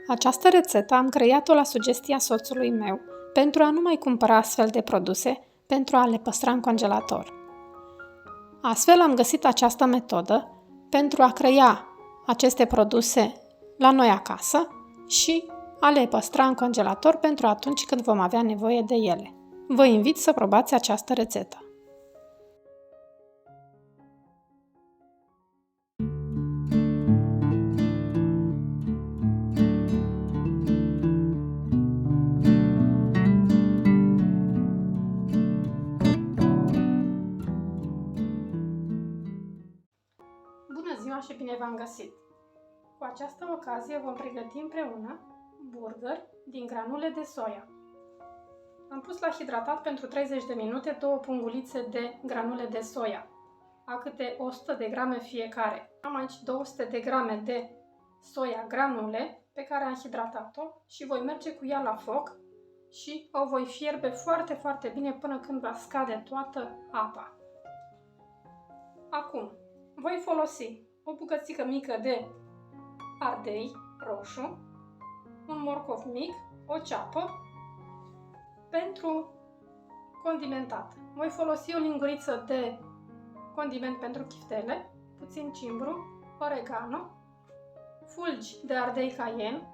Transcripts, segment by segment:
Această rețetă am creat-o la sugestia soțului meu, pentru a nu mai cumpăra astfel de produse, pentru a le păstra în congelator. Astfel am găsit această metodă pentru a crea aceste produse la noi acasă și a le păstra în congelator pentru atunci când vom avea nevoie de ele. Vă invit să probați această rețetă. Bună ziua și bine v-am găsit! Cu această ocazie vom pregăti împreună burger din granule de soia. Am pus la hidratat pentru 30 de minute 2 pungulițe de granule de soia, a câte 100 de grame fiecare. Am aici 200 de grame de soia granule pe care am hidratat-o și voi merge cu ea la foc și o voi fierbe foarte bine până când va scade toată apa. Acum voi folosi o bucățică mică de ardei roșu, un morcov mic, o ceapă. Pentru condimentat voi folosi o linguriță de condiment pentru chiftele, puțin cimbru, oregano, fulgi de ardei cayenne,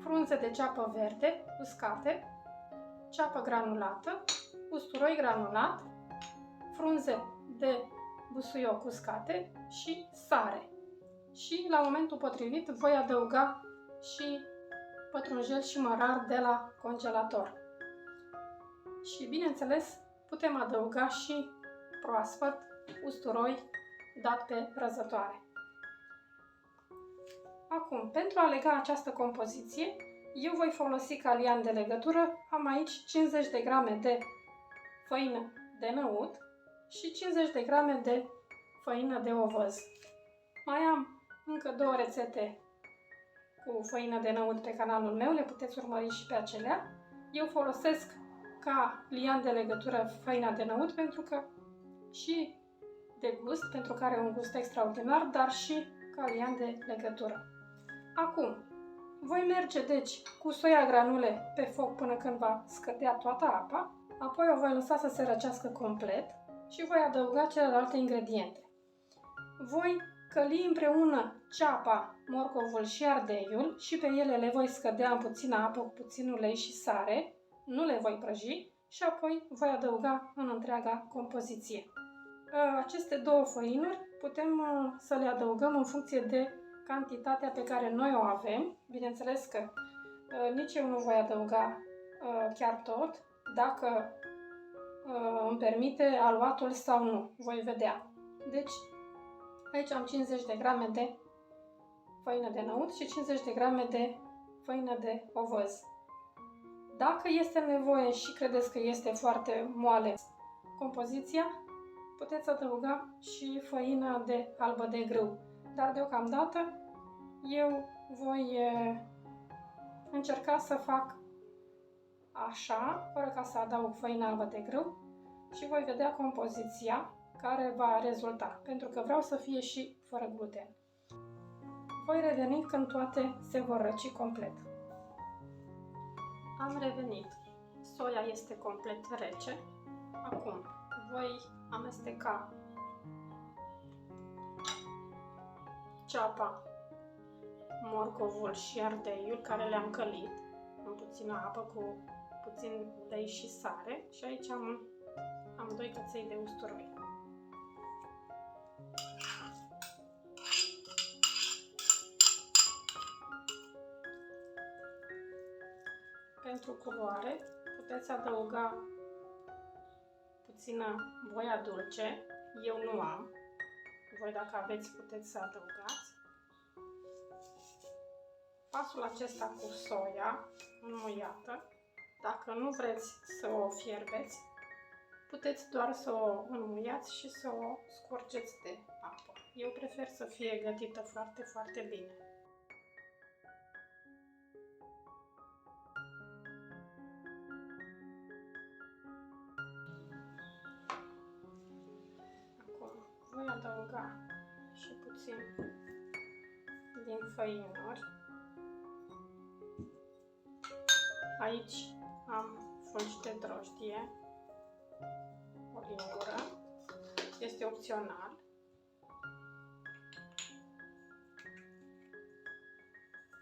frunze de ceapă verde uscate, ceapă granulată, usturoi granulat, frunze de busuioc uscate și sare. Și la momentul potrivit voi adăuga și pătrunjel și mărar de la congelator. Și bineînțeles putem adăuga și proaspăt usturoi dat pe răzătoare. Acum, pentru a lega această compoziție, eu voi folosi ca lian de legătură. Am aici 50 de grame de făină de năut și 50 de grame de făină de ovăz. Mai am încă 2 rețete cu făină de năut pe canalul meu, le puteți urmări și pe acelea. Eu folosesc ca lian de legătură făina de năut pentru că și de gust, pentru că are un gust extraordinar, dar și ca lian de legătură. Acum, voi merge deci cu soia granule pe foc până când va scădea toată apa, apoi o voi lăsa să se răcească complet și voi adăuga celelalte ingrediente. Voi căli împreună ceapa, morcovul și ardeiul și pe ele le voi scădea în puțină apă cu puțin ulei și sare, nu le voi prăji și apoi voi adăuga în întreaga compoziție. Aceste 2 făinuri putem să le adăugăm în funcție de cantitatea pe care noi o avem. Bineînțeles că nici eu nu voi adăuga chiar tot, dacă îmi permite aluatul sau nu, voi vedea. Deci aici am 50 de grame de făină de năut și 50 de grame de făină de ovăz. Dacă este nevoie și credeți că este foarte moale compoziția, puteți adăuga și făină de albă de grâu. Dar deocamdată eu voi încerca să fac așa, fără ca să adaug făină albă de grâu și voi vedea compoziția care va rezulta, pentru că vreau să fie și fără gluten. Voi reveni când toate se vor răci complet. Am revenit. Soia este complet rece. Acum voi amesteca ceapa, morcovul și ardeiul care le-am călit în puțină apă cu puțin ulei și sare și aici am 2 căței de usturoi. Pentru culoare puteți adăuga puțină voia dulce, eu nu am. Voi, dacă aveți, puteți să adăugați. Pasul acesta cu soia înmuiată, dacă nu vreți să o fierbeți, puteți doar să o înmuiați și să o scurgeți de apă. Eu prefer să fie gătită foarte bine. Acum voi adăuga și puțin din făinuri Aici am fulgi de drojdie, o lingură, este opțional.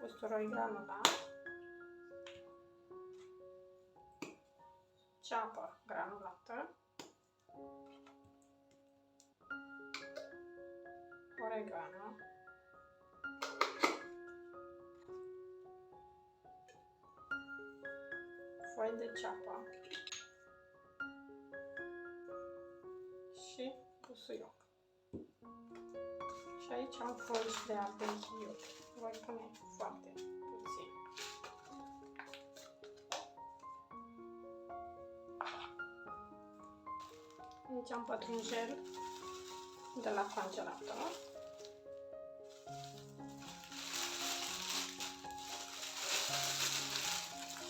Usturoi granulat, ceapă granulată, oregano, foi de ceapă și busuioc. Și aici am fulgi de ardei. Voi pune foarte puțin. Aici am pătrunjel de la congelator.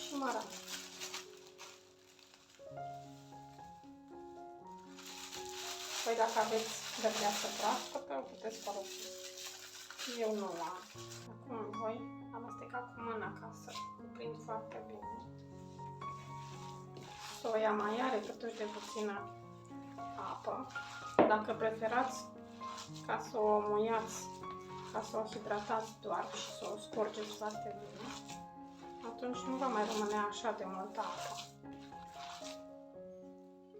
Și mărar. Voi dacă aveți găteasă proaspătă, o puteți folosi. Eu nu am. Acum voi amesteca cu mâna ca să cuprind foarte bine. Soia mai are totuși de puțină apă. Dacă preferați ca să o muiați, ca să o hidratați doar și să o scurgeți foarte bine, atunci nu va mai rămâne așa de multă apă.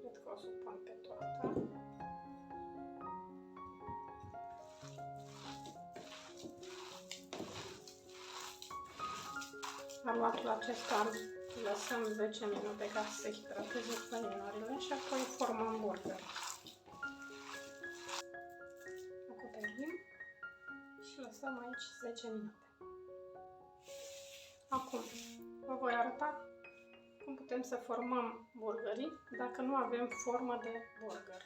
Cred că o să o pun pe toată. Aluatul acesta îl lăsăm 10 minute ca să se hidrateze făinurile și apoi formăm burger. Acoperim și lăsăm aici 10 minute. Acum vă voi arăta cum putem să formăm burgerii dacă nu avem formă de burger.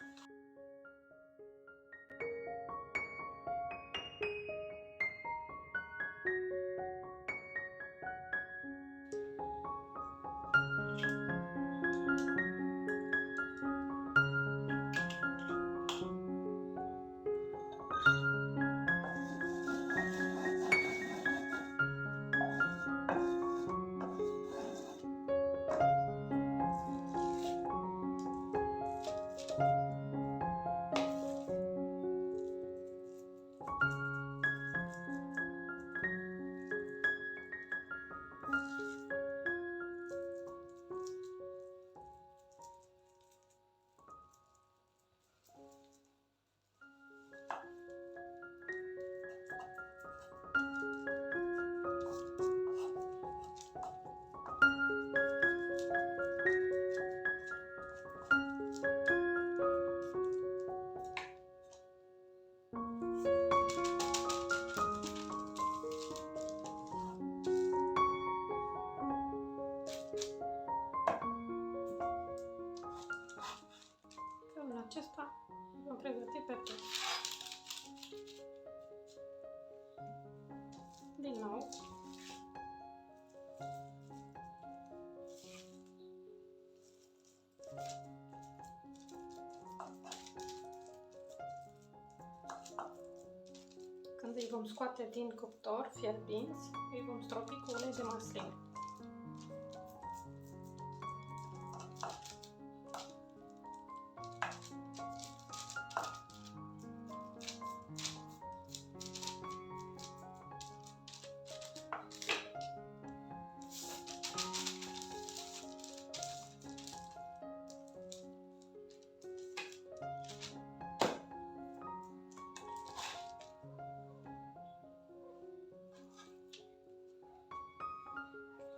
Acesta vom pregăti pe tot. Din nou, când îi vom scoate din cuptor fierbinți, îi vom stropi cu ulei de măsline.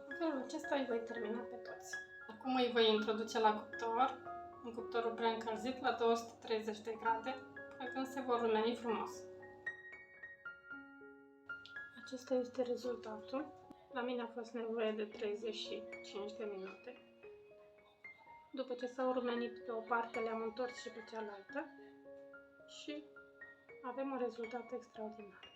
În felul acesta îi voi termina pe toți. Acum îi voi introduce la cuptor, în cuptorul preîncălzit la 230 de grade, până când se vor rumeni frumos. Acesta este rezultatul. La mine a fost nevoie de 35 de minute. După ce s-au rumenit pe o parte, le-am întors și pe cealaltă și avem un rezultat extraordinar.